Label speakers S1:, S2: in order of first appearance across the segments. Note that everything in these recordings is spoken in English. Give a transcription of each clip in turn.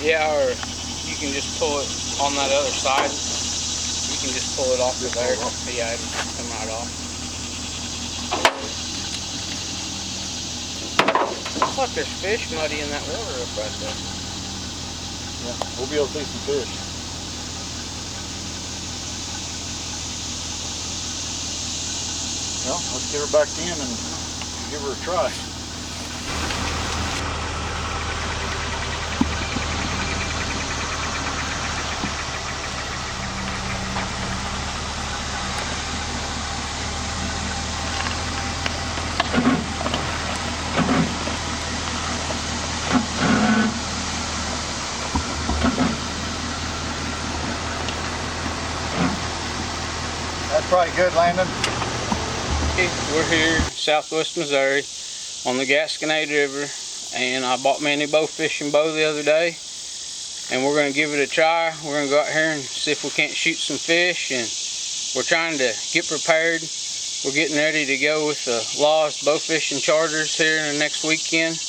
S1: Yeah, or you can just pull it on that other side. You can just pull it off of there. Yeah, it'll come right off. Looks like there's fish muddy in that water up right there.
S2: Yeah, we'll be able to see some fish. Well, let's get her back in and give her a try. That's probably good, Landon.
S1: Okay, we're here in Southwest Missouri on the Gasconade River, and I bought me a new bow fishing bow the other day, and we're going to give it a try. We're going to go out here and see if we can't shoot some fish, and we're trying to get prepared. We're getting ready to go with the LOZ Bow-Fishing Charters here in the next weekend,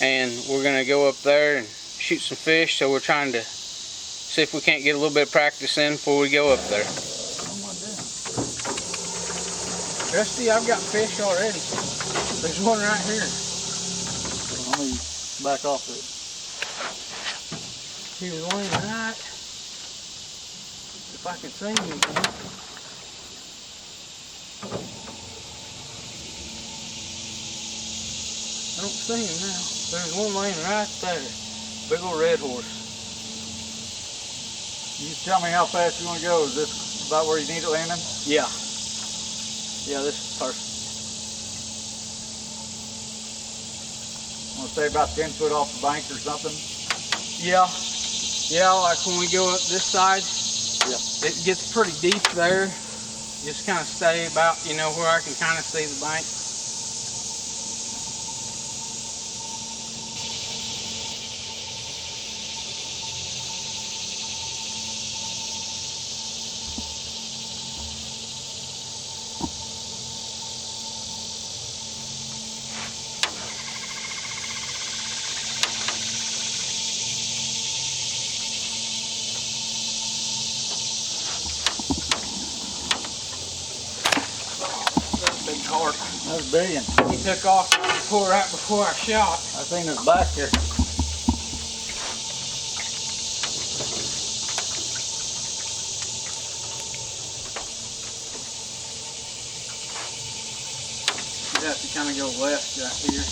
S1: and we're going to go up there and shoot some fish, so we're trying to see if we can't get a little bit of practice in before we go up there. Rusty, I've got fish already. There's one right here.
S2: Let me back off it.
S1: Here's one right. If I can see him again. I don't see him now. There's one laying right there. Big old red horse.
S2: You tell me how fast you want to go. Is this about where you need it, Landon?
S1: Yeah. Yeah, this is perfect.
S2: Want to say about 10 foot off the bank or something?
S1: Yeah. Yeah, like when we go up this side,
S2: yeah,
S1: it gets pretty deep there. Just kind of stay about, you know, where I can kind of see the bank.
S2: That's big.
S1: He took off right before I shot.
S2: I seen his back here.
S1: You'd have to kind of go left right here.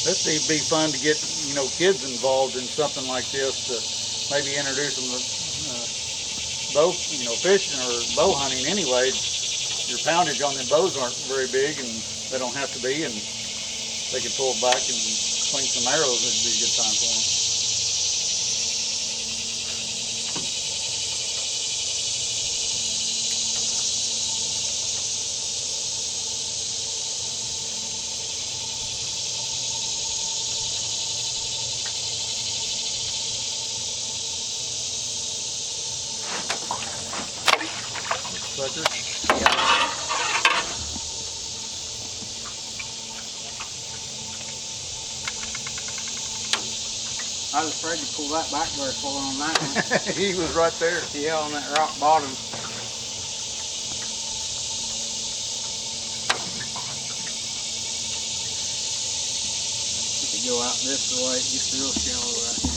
S2: This would be fun to get, you know, kids involved in something like this, to maybe introduce them to bow, you know, fishing or bow hunting anyway. Your poundage on them bows aren't very big, and they don't have to be, and they can pull it back and swing some arrows. It'd be a good time for them. Sucker.
S1: Yeah. I was afraid to pull that back very far on that one.
S2: He was right there.
S1: Yeah, on that rock bottom. You could go out this way, it gets real shallow right here.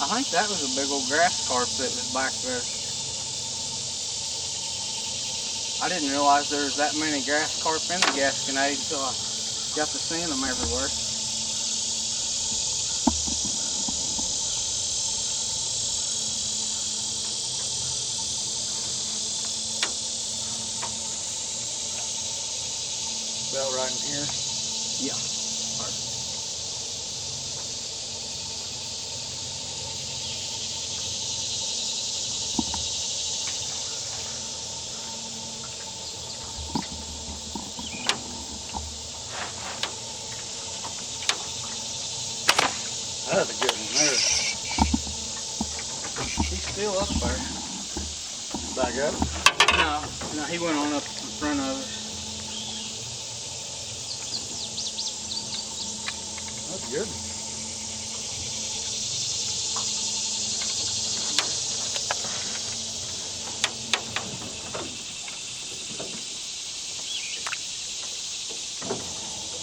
S1: I think that was a big old grass carp that was back there. I didn't realize there was that many grass carp in the Gasconade until I got to seeing them everywhere.
S2: About right in here.
S1: Yeah.
S2: That's a good one there.
S1: He's still up there.
S2: Back up.
S1: No, he went on up in front of us.
S2: That's good.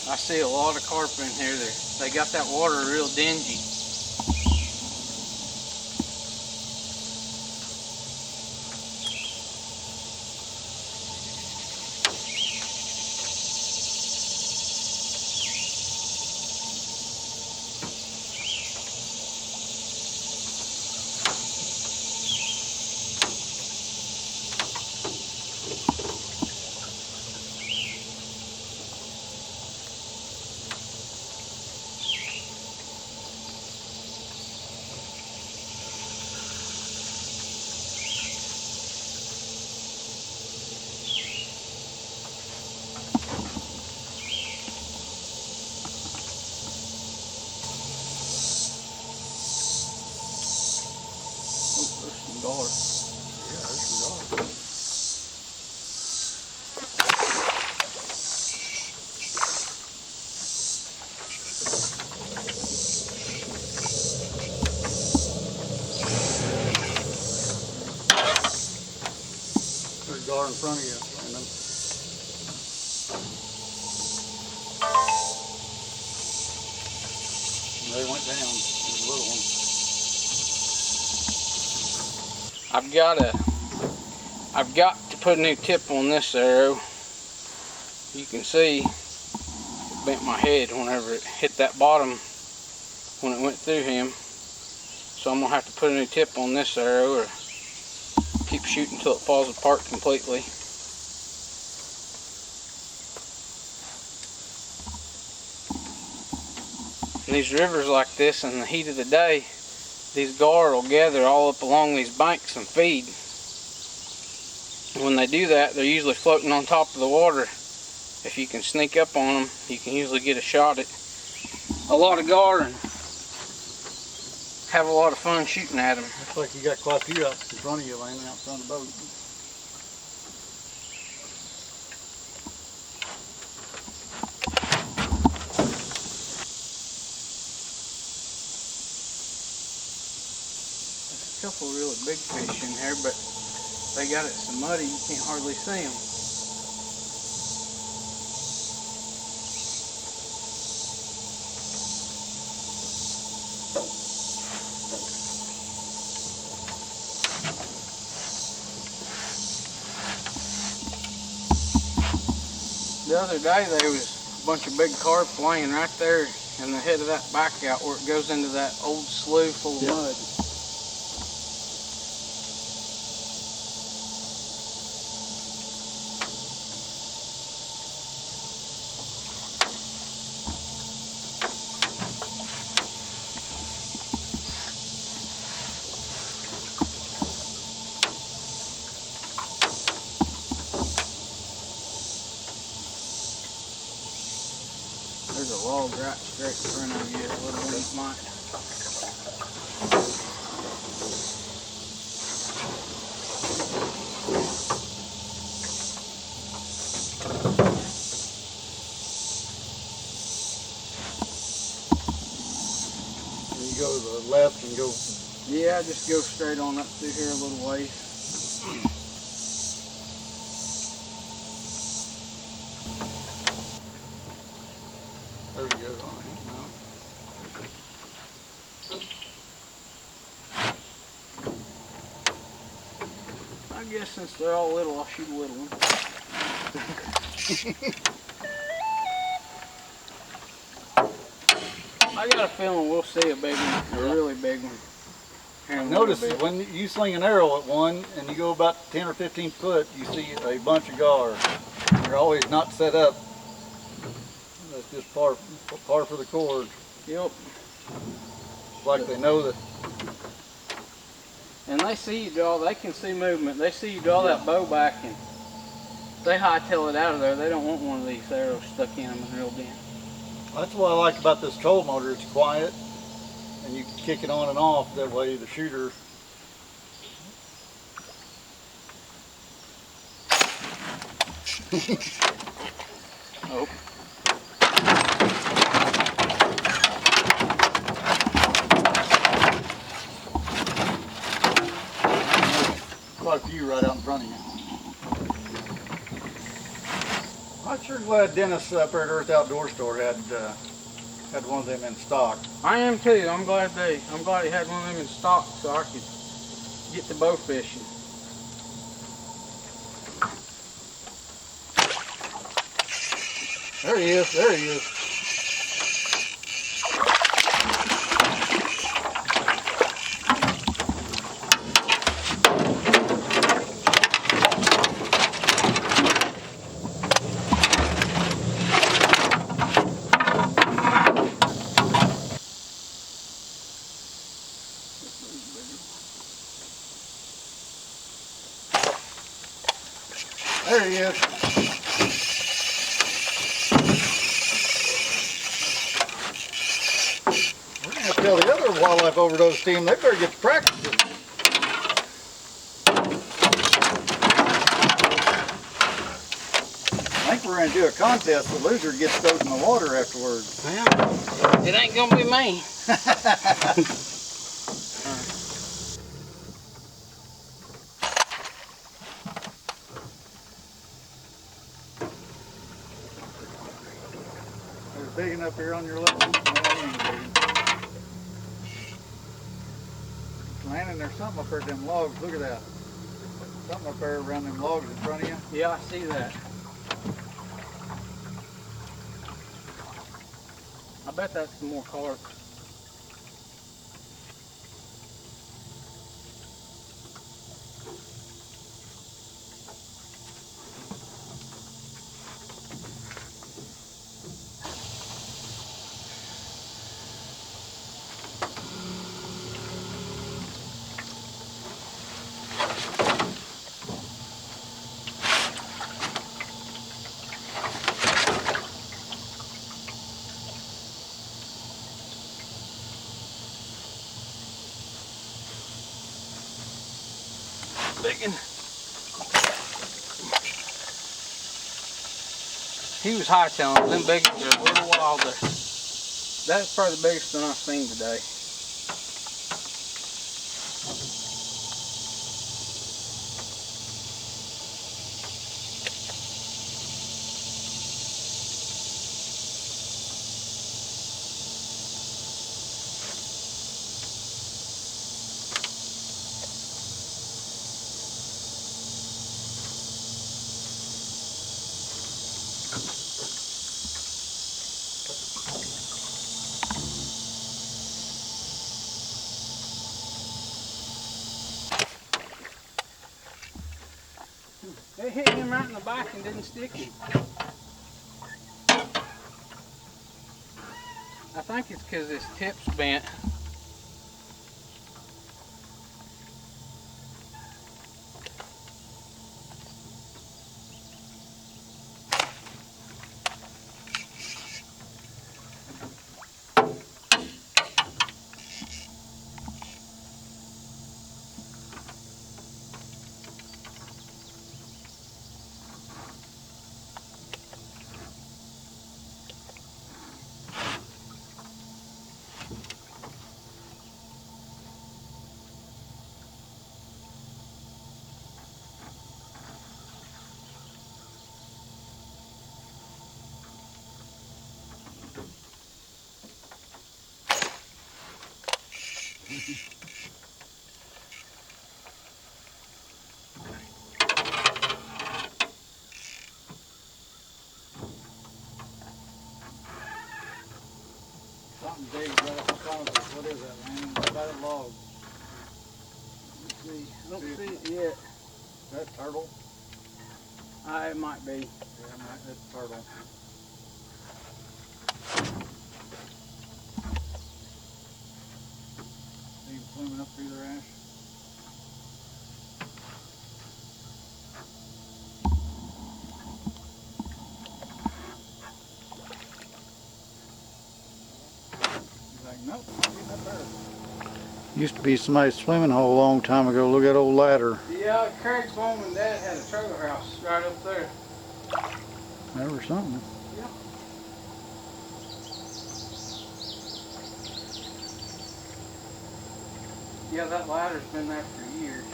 S1: I see a lot of carp in here. They got that water real dingy. Dollar.
S2: Yeah, there's some dollars. There's a gar in front of you, Landon. They went down. There's a little one.
S1: I've got to put a new tip on this arrow. You can see it bent my head whenever it hit that bottom when it went through him. So I'm gonna have to put a new tip on this arrow or keep shooting until it falls apart completely. In these rivers like this, in the heat of the day, these gar will gather all up along these banks and feed. And when they do that, they're usually floating on top of the water. If you can sneak up on them, you can usually get a shot at a lot of gar and have a lot of fun shooting at them.
S2: Looks like you got quite a few out in front of you, Landon, out front of the boat.
S1: A couple of really big fish in here, but they got it so muddy you can't hardly see them. The other day there was a bunch of big carp laying right there in the head of that back out where it goes into that old slough full of mud. There's a log right straight in front of you, a little one might.
S2: And you go to the left and go.
S1: Yeah, just go straight on up through here a little ways.
S2: There we go.
S1: I guess since they're all little, I'll shoot a little one. I got a feeling we'll see a big one, a really big one.
S2: Notice when you sling an arrow at one and you go about 10 or 15 foot, you see a bunch of gar. They're always not set up. That's just par for the course.
S1: Yep.
S2: It's like they know that.
S1: And they see you draw, they can see movement. They see you draw that bow back and they hightail it out of there. They don't want one of these arrows stuck in them and reeled in.
S2: That's what I like about this troll motor. It's quiet. and you can kick it on and off. That way the shooter
S1: Oh.
S2: Quite a few right out in front of you. I'm sure glad Dennis up there at Earth Outdoor Store had one of them in stock.
S1: I am too. I'm glad he had one of them in stock so I could get to bow fishing.
S2: There he is. There he is. There he is. We're going to tell the other wildlife overdose team they better get to practicing. I think we're going to do a contest. The loser gets thrown in the water afterwards.
S1: Well, it ain't gonna be me.
S2: There's digging up here on your left. No, you ain't digging. Landon, there's something up there at them logs. Look at that. Something up there around them logs in front of you.
S1: Yeah, I see that. I bet that's some more carp. Biggin. He was hightailing. Them biggins are a little wilder. That's probably the biggest one I've seen today. It hit him right in the back and didn't stick him. I think it's because his tip's bent.
S2: Something big right up in front of us. What is that, man? By that log.
S1: Let's see. I don't see it yet.
S2: That turtle?
S1: It might be.
S2: Yeah, that's a turtle. See him swimming up through the ash? anything. Nope, not getting up there. Used to be somebody's swimming hole a long time ago. Look at that old ladder.
S1: Yeah, Craig's mom and dad had a trailer house right up there.
S2: That was something.
S1: Yeah. Yeah, that ladder's been there for years.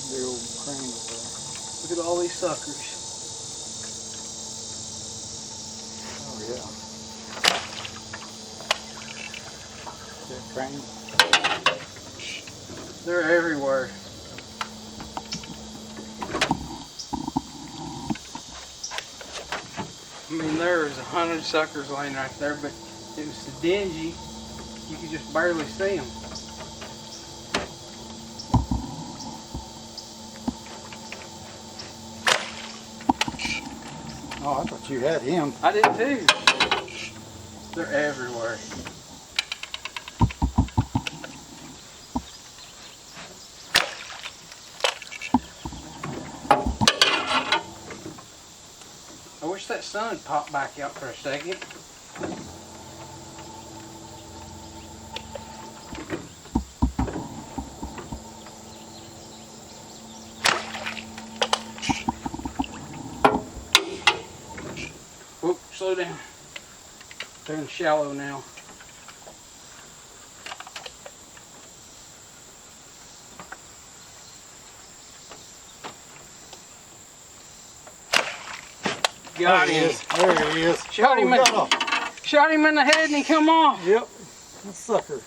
S2: Big old crane over there.
S1: Look at all these suckers.
S2: Oh yeah. That crane.
S1: They're everywhere. I mean, there was 100 suckers laying right there, but it was so dingy, you could just barely see them.
S2: Oh, I thought you had him.
S1: I did too. They're everywhere. I wish that sun would pop back out for a second. Whoop, slow down. Turn shallow now. Got him.
S2: There he is.
S1: Shot him in the head and he come off.
S2: Yep. That sucker.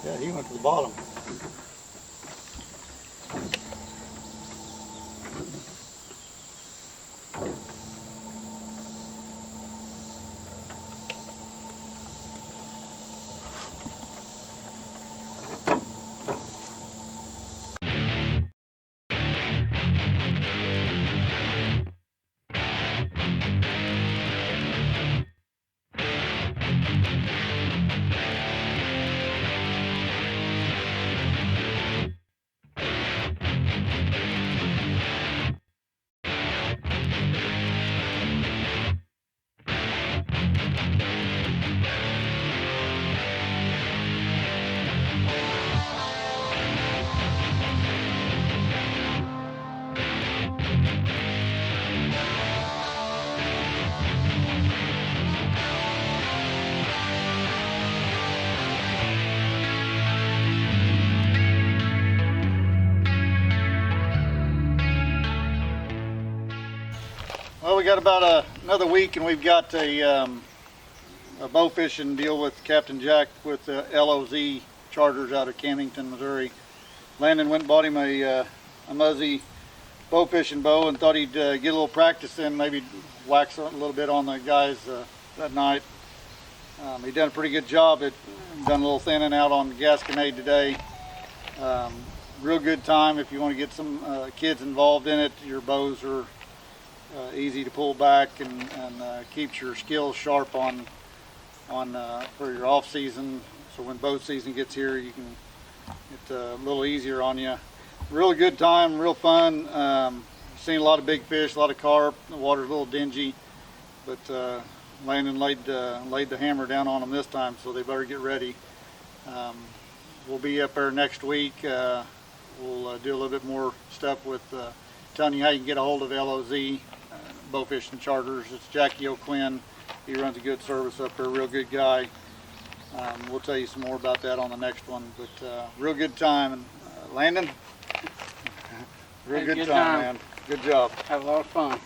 S2: Yeah, he went to the bottom. Well, we got about another week, and we've got a bow fishing deal with Captain Jack with LOZ Charters out of Camington, Missouri. Landon went and bought him a Muzzy bow fishing bow and thought he'd get a little practice in, maybe wax a little bit on the guys that night. He done a pretty good job. It done a little thinning out on Gasconade today. Real good time if you want to get some kids involved in it. Your bows are easy to pull back and keeps your skills sharp on for your off season. So when bow season gets here, you can it's a little easier on you. Really good time, real fun. Seen a lot of big fish, a lot of carp. The water's a little dingy, but Landon laid the hammer down on them this time, so they better get ready. We'll be up there next week. We'll do a little bit more stuff with telling you how you can get a hold of LOZ Bow-Fishing Charters. It's Jackie O'Quinn. He runs a good service up there, real good guy. We'll tell you some more about that on the next one, but real good time. And Landon, real good time, man. Good job.
S1: Have a lot of fun.